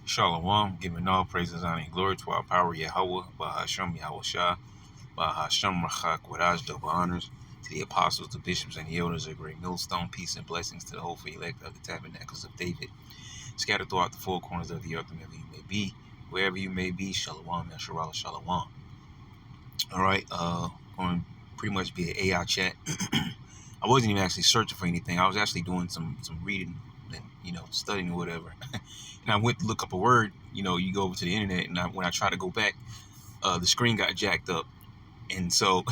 Shalom, giving all praises, honor, and glory to our power, Yahweh, Bahasham Yahweh Shah, Bahasham Rachak, Wadaj, double honors to the apostles, the bishops, and the elders of Great Millstone, peace and blessings to the whole elect of the tabernacles of David, scattered throughout the four corners of the earth, wherever you may be, Shalom, Yasharala, Shalom. All right, going to pretty much be an AI chat. I wasn't even actually searching for anything. I was actually doing some reading and studying or whatever. And I went to look up a word. You go over to the internet, and when I tried to go back, the screen got jacked up, and so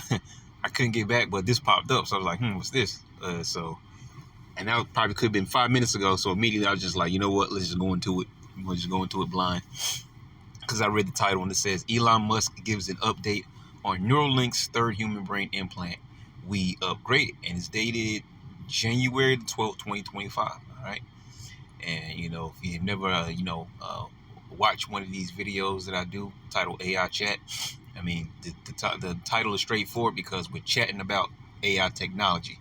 I couldn't get back. But this popped up, so I was like, what's this? And that probably could have been 5 minutes ago. So immediately I was just like, you know what? Let's just go into it. We'll just go into it blind, because I read the title and it says Elon Musk gives an update on Neuralink's third human brain implant. We upgraded, and it's dated January 12th, 2025. All right. And if you've never watched one of these videos that I do titled AI Chat, I mean the title is straightforward because we're chatting about AI technology.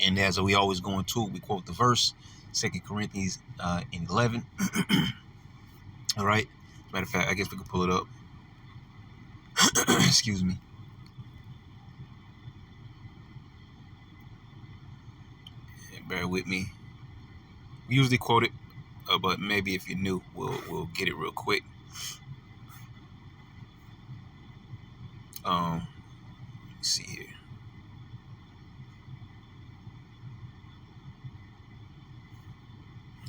And as we always go into it, we quote the verse, 2 Corinthians 11. All right. Matter of fact, I guess we could pull it up. Excuse me. Bear with me. We usually quote it, but maybe if you're new, we'll get it real quick. Let's see here.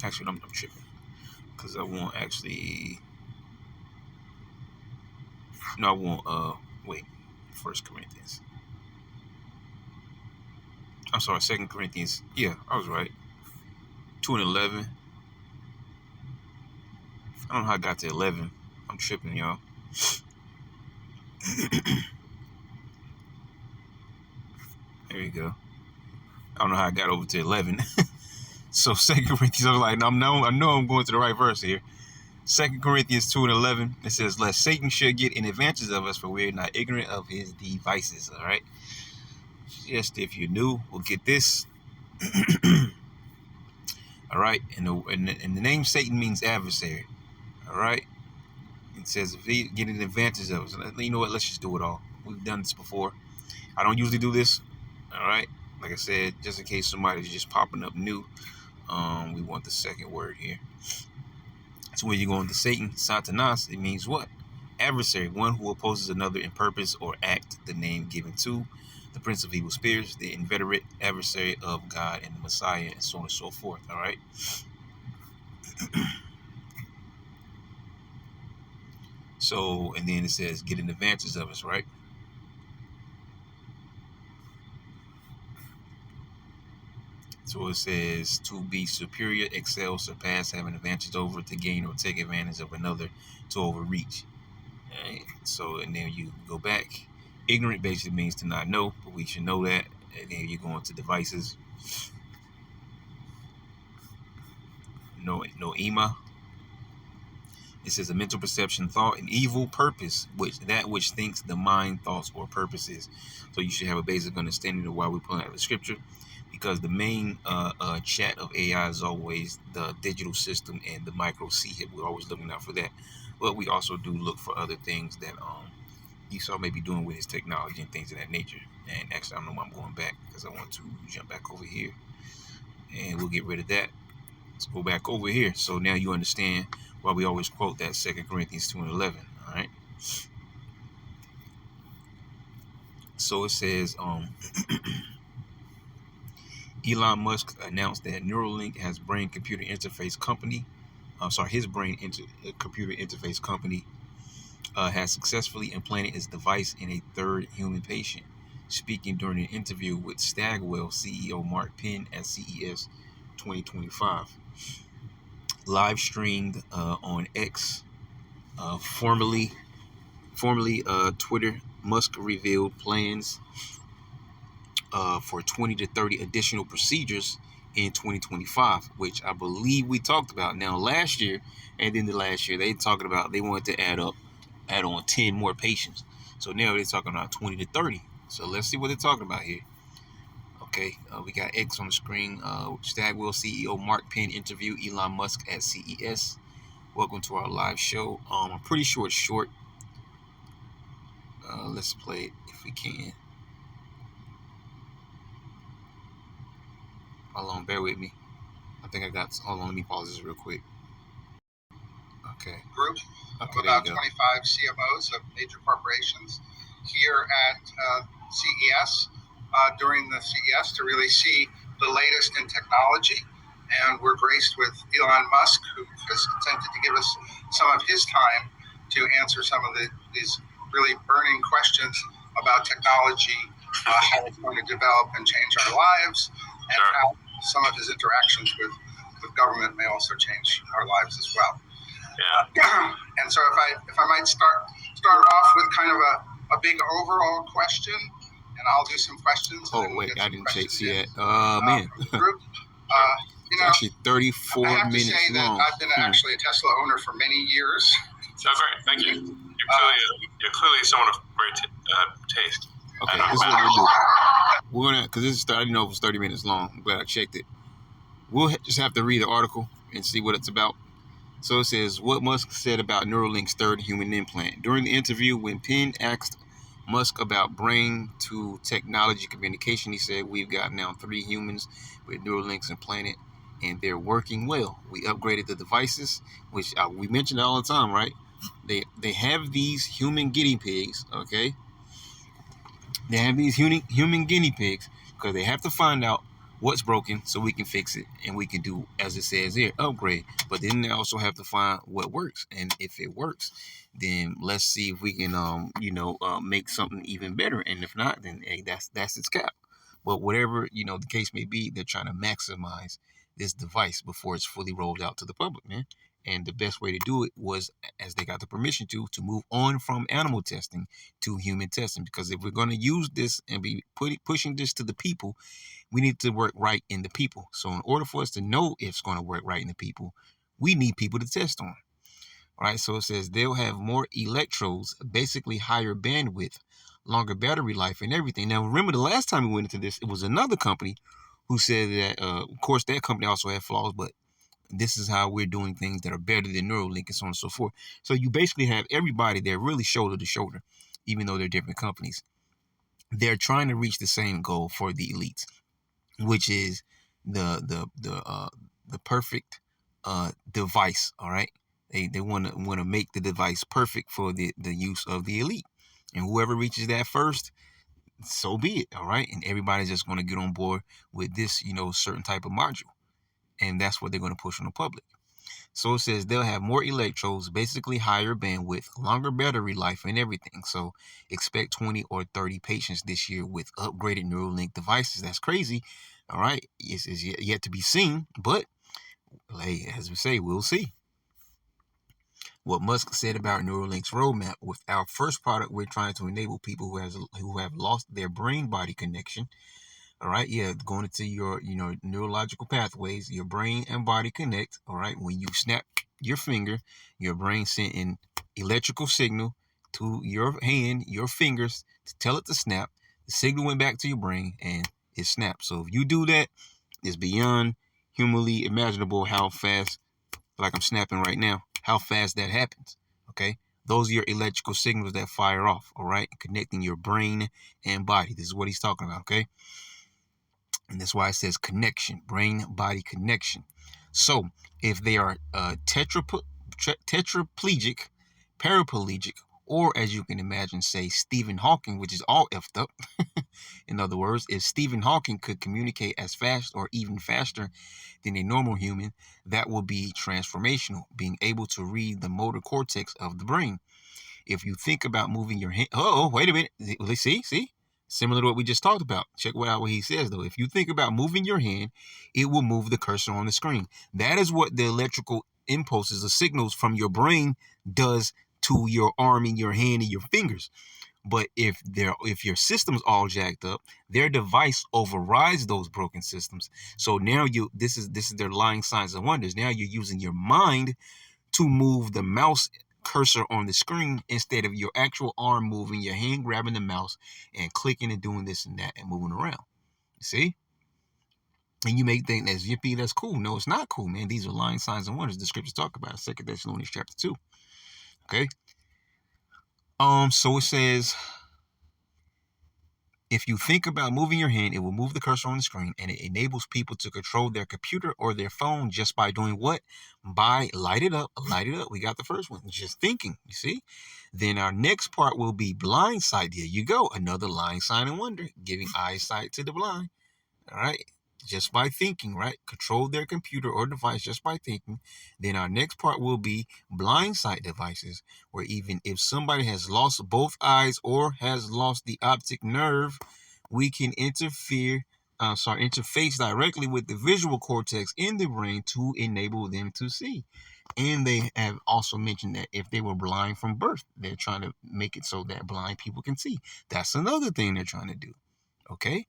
Actually, I'm tripping, because I won't actually. No, I won't. Wait. 1 Corinthians. I'm sorry, 2 Corinthians. Yeah, I was right. 2 and 11. I don't know how I got to 11. I'm tripping, y'all. There you go. I don't know how I got over to 11. So 2 Corinthians, I was like, I know I'm going to the right verse here. 2 Corinthians 2 and 11, it says, lest Satan should get an advantage of us, for we are not ignorant of his devices. All right. Just if you're new, we'll get this. All right. And the name Satan means adversary. All right. It says, if he get an advantage of us. You know what? Let's just do it all. We've done this before. I don't usually do this. All right. Like I said, just in case somebody's just popping up new, we want the second word here. So when you go into Satan, Satanas, it means what? Adversary, one who opposes another in purpose or act, the name given to the prince of evil spirits, the inveterate adversary of God and the Messiah, and so on and so forth. All right. So, and then it says, get an advantage of us, right? So it says to be superior, excel, surpass, have an advantage over, to gain or take advantage of another, to overreach. All right. So, and then you go back. Ignorant basically means to not know, but we should know that. And then you go into devices. Noema. It says a mental perception, thought, and evil purpose, which thinks the mind, thoughts, or purposes. So you should have a basic understanding of why we're pulling out the scripture, because the main chat of AI is always the digital system and the micro C. We're always looking out for that, but we also do look for other things that Esau may be doing with his technology and things of that nature. And actually, I don't know why I'm going back, because I want to jump back over here, and we'll get rid of that. Let's go back over here. So now you understand why we always quote that 2 Corinthians 2 and 11. All right. So it says, Elon Musk announced that Neuralink has brain-computer interface company. His brain-computer interface company has successfully implanted its device in a third human patient. Speaking during an interview with Stagwell CEO Mark Penn at CES 2025. Live streamed on X, formerly Twitter, Musk revealed plans for 20 to 30 additional procedures in 2025, which I believe we talked about. Now, last year and then the last year, they talking about they wanted to add on 10 more patients. So now they're talking about 20 to 30. So let's see what they're talking about here. Okay, we got X on the screen. Stagwell CEO Mark Penn interview Elon Musk at CES. Welcome to our live show. I'm pretty sure it's short. Let's play it if we can. Hold on, bear with me. I think I got. Hold on, let me pause this real quick. Okay. Group of about 25 CMOs of major corporations here at CES during the CES to really see the latest in technology. And we're graced with Elon Musk, who has consented to give us some of his time to answer some of these really burning questions about technology, how it's going to develop and change our lives, and how some of his interactions with government may also change our lives as well. Yeah. And so if I might start off with kind of a big overall question, and I'll do some questions. Oh wait, I didn't see that. Man. From the group. It's actually 34 minutes long. I have to say that I've been actually a Tesla owner for many years. So great, thank you. You're clearly someone of great taste. Okay, this is what we'll do. We're gonna, because this is, I didn't know it was 30 minutes long. I'm glad I checked it. We'll just have to read the article and see what it's about. So it says, what Musk said about Neuralink's third human implant. During the interview, when Penn asked Musk about brain-to technology communication, he said, we've got now 3 humans with Neuralinks implanted, and they're working well. We upgraded the devices, which we mention all the time, right? They have these human guinea pigs, okay? They have these human guinea pigs because they have to find out what's broken so we can fix it, and we can do, as it says here, upgrade. But then they also have to find what works, and if it works, then let's see if we can make something even better. And if not, then hey, that's its cap. But whatever the case may be, they're trying to maximize this device before it's fully rolled out to the public, man. And the best way to do it was, as they got the permission to move on from animal testing to human testing. Because if we're going to use this and be pushing this to the people, we need to work right in the people. So in order for us to know if it's going to work right in the people, we need people to test on. All right, so it says they'll have more electrodes, basically higher bandwidth, longer battery life, and everything. Now, remember the last time we went into this, it was another company who said that, of course, that company also had flaws, but this is how we're doing things that are better than Neuralink and so on and so forth. So you basically have everybody there really shoulder to shoulder, even though they're different companies. They're trying to reach the same goal for the elites, which is the perfect device. All right, they want to make the device perfect for the use of the elite, and whoever reaches that first, so be it. All right, and everybody's just going to get on board with this certain type of module, and that's what they're going to push on the public. So it says they'll have more electrodes, basically higher bandwidth, longer battery life, and everything. So expect 20 or 30 patients this year with upgraded Neuralink devices. That's crazy. All right. It's yet to be seen, but hey, as we say, we'll see. What Musk said about Neuralink's roadmap: with our first product, we're trying to enable people who have lost their brain-body connection. All right, yeah, going into your neurological pathways, your brain and body connect. All right, when you snap your finger, your brain sent an electrical signal to your hand, your fingers, to tell it to snap. The signal went back to your brain and it snapped. So if you do that, it's beyond humanly imaginable how fast, like I'm snapping right now, how fast that happens. Okay, those are your electrical signals that fire off. All right, connecting your brain and body. This is what he's talking about. Okay. And that's why it says connection, brain-body connection. So if they are tetraplegic, paraplegic, or as you can imagine, say Stephen Hawking, which is all effed up. In other words, if Stephen Hawking could communicate as fast or even faster than a normal human, that will be transformational, being able to read the motor cortex of the brain. If you think about moving your hand, wait a minute. See? Similar to what we just talked about. Check out what he says, though. If you think about moving your hand, it will move the cursor on the screen. That is what the electrical impulses, the signals from your brain does to your arm and your hand and your fingers. But if your system's all jacked up, their device overrides those broken systems. So now this is their lying signs and wonders. Now you're using your mind to move the mouse cursor on the screen instead of your actual arm moving, your hand grabbing the mouse and clicking and doing this and that and moving around. You see? And you may think that's yippee, that's cool. No, it's not cool, man. These are lying signs and wonders the scriptures talk about. 2 Thessalonians chapter 2. Okay. So it says, if you think about moving your hand, it will move the cursor on the screen, and it enables people to control their computer or their phone just by doing what? By light it up. We got the first one. Just thinking, you see? Then our next part will be blind sight. There you go. Another lying sign and wonder, giving eyesight to the blind. All right. Just by thinking, right? Control their computer or device just by thinking. Then our next part will be blind sight devices, where even if somebody has lost both eyes or has lost the optic nerve, we can interface directly with the visual cortex in the brain to enable them to see. And they have also mentioned that if they were blind from birth, they're trying to make it so that blind people can see. That's another thing they're trying to do. Okay?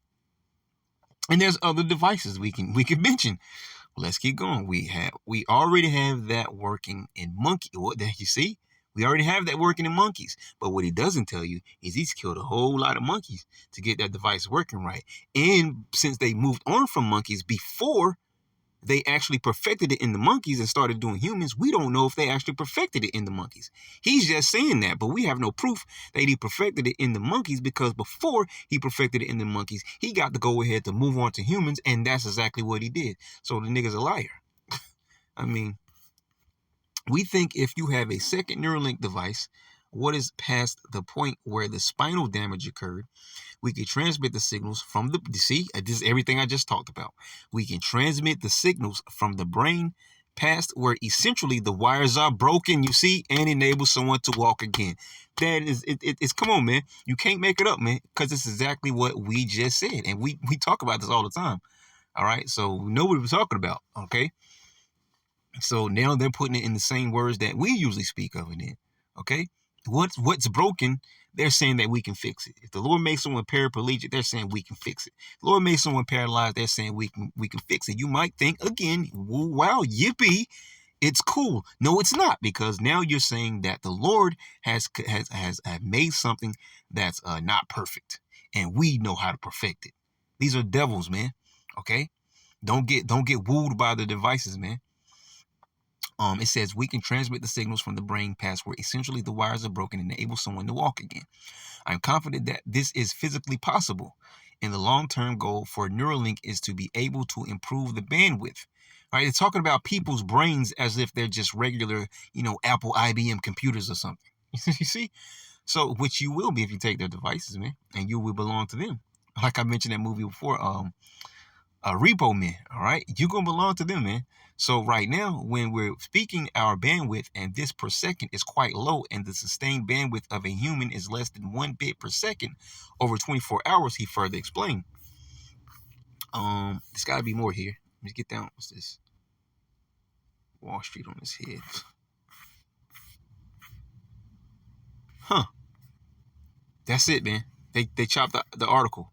And there's other devices we can mention. Let's keep going. We already have that working in monkey. What you see? We already have that working in monkeys. But what he doesn't tell you is he's killed a whole lot of monkeys to get that device working right. And since they moved on from monkeys before they actually perfected it in the monkeys and started doing humans, we don't know if they actually perfected it in the monkeys. He's just saying that, but we have no proof that he perfected it in the monkeys, because before he perfected it in the monkeys, he got to go ahead to move on to humans, and that's exactly what he did. So the nigga's a liar. I mean, we think if you have a second Neuralink device, what is past the point where the spinal damage occurred, we can transmit the signals from the, see, this is everything I just talked about. We can transmit the signals from the brain past where essentially the wires are broken, you see, and enable someone to walk again. That is, it's come on, man. You can't make it up, man, because it's exactly what we just said. And we talk about this all the time. All right, so we know what we're talking about, okay? So now they're putting it in the same words that we usually speak of it in, okay? What's broken, they're saying that we can fix it. If the Lord makes someone paraplegic, they're saying we can fix it. The Lord makes someone paralyzed, they're saying we can fix it. You might think, again, wow, yippee, it's cool. No, it's not, because now you're saying that the Lord has made something that's not perfect, and we know how to perfect it. These are devils, man. Okay, don't get wooed by the devices, man. It says we can transmit the signals from the brain past where essentially the wires are broken and enable someone to walk again. I'm confident that this is physically possible. And the long-term goal for Neuralink is to be able to improve the bandwidth. Right? It's talking about people's brains as if they're just regular, Apple, IBM computers or something. You see? So, which you will be if you take their devices, man, and you will belong to them. Like I mentioned that movie before, Repo Man, all right? You're going to belong to them, man. So right now, when we're speaking our bandwidth, and this per second is quite low, and the sustained bandwidth of a human is less than 1 bit per second over 24 hours, he further explained. There's got to be more here. Let me get down. What's this? Wall Street on his head. Huh. That's it, man. They chopped the article.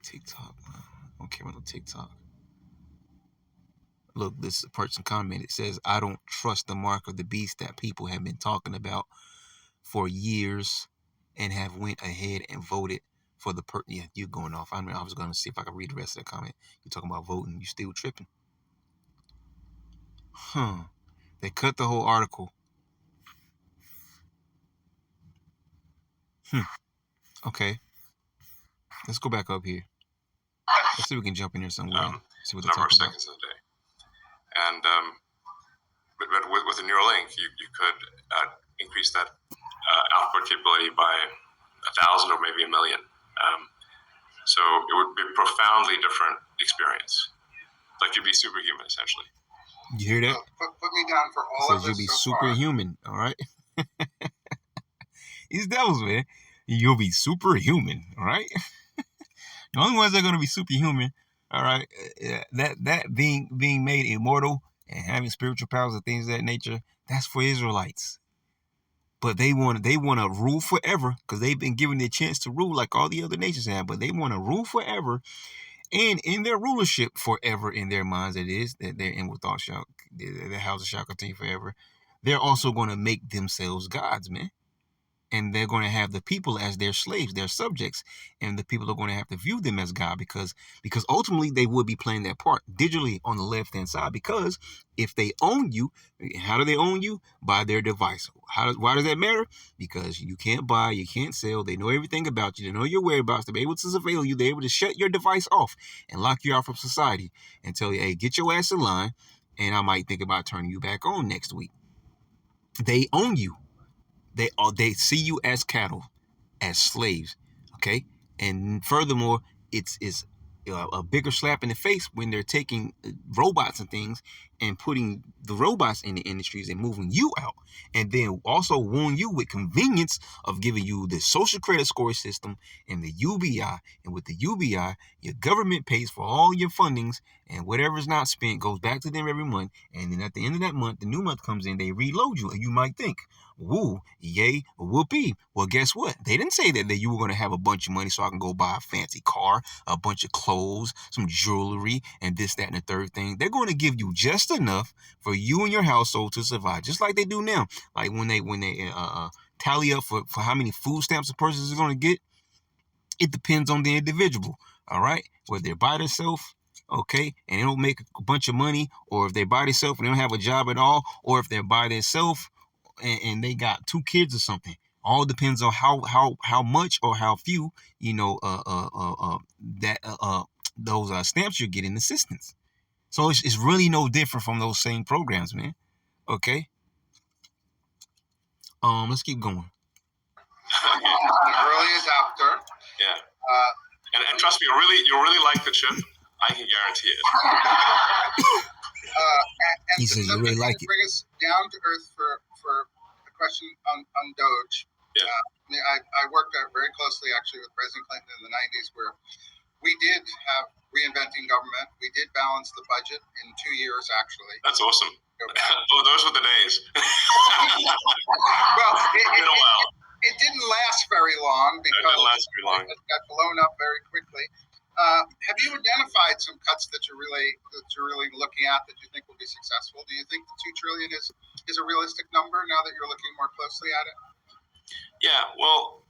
TikTok, man. I don't care about no TikTok. Look, this person commented, says, I don't trust the mark of the beast that people have been talking about for years and have went ahead and voted for the yeah, you're going off. I was going to see if I could read the rest of the comment. You're talking about voting. You still tripping. Huh. They cut the whole article. Okay. Let's go back up here. Let's see if we can jump in here somewhere. See what they're talking about. Seconds a day. And but with the Neuralink, you could increase that output capability by 1,000 or maybe 1 million. So it would be a profoundly different experience. Like you'd be superhuman, essentially. You hear that? Put me down for all of this. You'll be superhuman, all right? These devils, man. You'll be superhuman, all right? The only ones that are going to be superhuman, all right, that being made immortal and having spiritual powers and things of that nature, that's for Israelites. But they want to rule forever, because they've been given the chance to rule like all the other nations have. But they want to rule forever, and in their rulership forever, in their minds, it is that their inward thoughts their houses shall continue forever. They're also going to make themselves gods, man. and they're going to have the people as their slaves, their subjects, and the people are going to have to view them as God, because ultimately they would be playing their part digitally on the left hand side. Because if they own you, how do they own you? By their device. Why does that matter? Because you can't buy, you can't sell. They know everything about you. They know your whereabouts. They're able to surveil you. They're able to shut your device off and lock you out from society and tell you, hey, get your ass in line, and I might think about turning you back on next week. They own you. They see you as cattle, as slaves, okay? And furthermore, it's a bigger slap in the face when they're taking robots and things and putting the robots in the industries and moving you out, and then also wound you with convenience of giving you the social credit score system and the UBI. And with the UBI, your government pays for all your fundings, and whatever's not spent goes back to them every month. And then at the end of that month, the new month comes in, they reload you, and you might think, woo, yay, whoopee. Well, guess what? They didn't say that you were going to have a bunch of money so I can go buy a fancy car, a bunch of clothes, some jewelry, and this, that, and the third thing. They're going to give you just enough for you and your household to survive, just like they do now. Like when they tally up for how many food stamps a person is going to get, it depends on the individual, all right? Whether they're by themselves, okay, and they don't make a bunch of money, or if they're by themselves and they don't have a job at all, or if they're by themselves and they got 2 kids or something. All depends on how much or how few, those stamps you're getting assistance. So it's really no different from those same programs, man. Okay. Let's keep going. Early adopter. Yeah. And trust me, you'll really like the chip. I can guarantee it. He says you really like it. Bring us down to earth for a question on Doge. Yeah. I worked very closely actually with President Clinton in the 90s, where we did have reinventing government. We did balance the budget in 2 years, actually. That's awesome. Oh, those were the days. Well, it's been a while. It didn't last very long because it got blown up very quickly. Have you identified some cuts that you're really looking at that you think will be successful? Do you think the $2 trillion is a realistic number now that you're looking more closely at it? Yeah, well,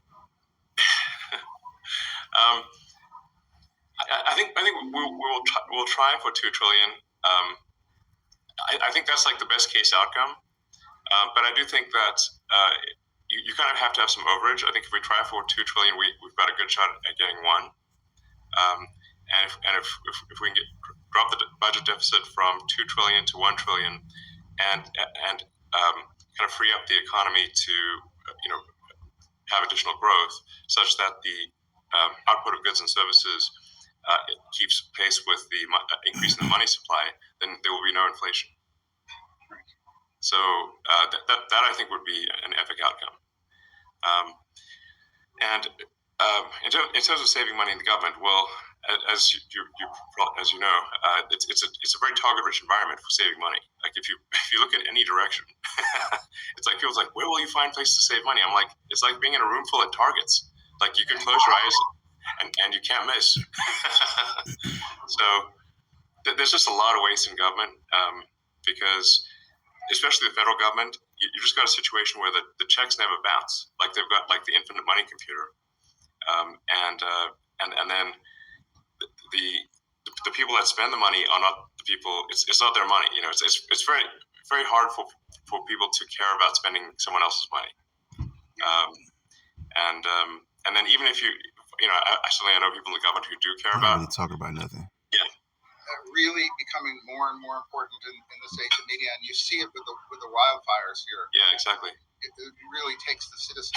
I think we'll try for $2 trillion. I think that's like the best case outcome. But I do think that you kind of have to have some overage. I think if we try for $2 trillion, we've got a good shot at getting one. And if we can drop the budget deficit from $2 trillion to $1 trillion, and kind of free up the economy to have additional growth, such that the output of goods and services keeps pace with the increase in the money supply, then there will be no inflation. So that I think would be an epic outcome. And in terms of saving money in the government, well, as you know, it's a very target-rich environment for saving money. Like if you look at any direction, it's like people's like, where will you find places to save money? I'm like, it's like being in a room full of targets. Like you can close your eyes and you can't miss. So there's just a lot of waste in government because, especially the federal government, you just got a situation where the checks never bounce. Like they've got like the infinite money computer, and then the people that spend the money are not the people. It's not their money. It's very very hard for people to care about spending someone else's money. And then even if I know people in the government who do care about. Really talk about nothing. Yeah. Really becoming more and more important in this age of media, and you see it with the wildfires here. Yeah, exactly. It really takes the citizens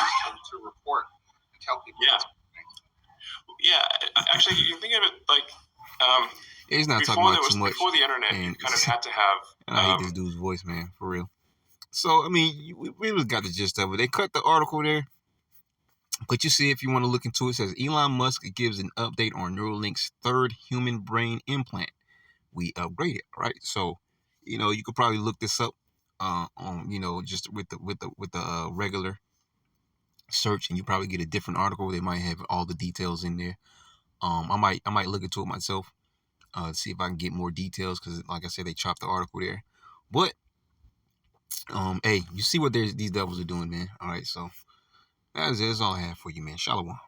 to report and tell people. Yeah. Yeah, actually, you think of it like he's not talking about too much. Before the internet, you kind of had to have. I hate this dude's voice, man, for real. So I mean, we really got the gist of it. They cut the article there. But you see, if you want to look into it, it says Elon Musk gives an update on Neuralink's third human brain implant. We upgraded, right? So, you could probably look this up on, just with the regular search, and you probably get a different article. They might have all the details in there. I might look into it myself, see if I can get more details, because like I said, they chopped the article there. But hey, you see what these devils are doing, man. All right, so That's it. That's all I have for you, man. Shalom.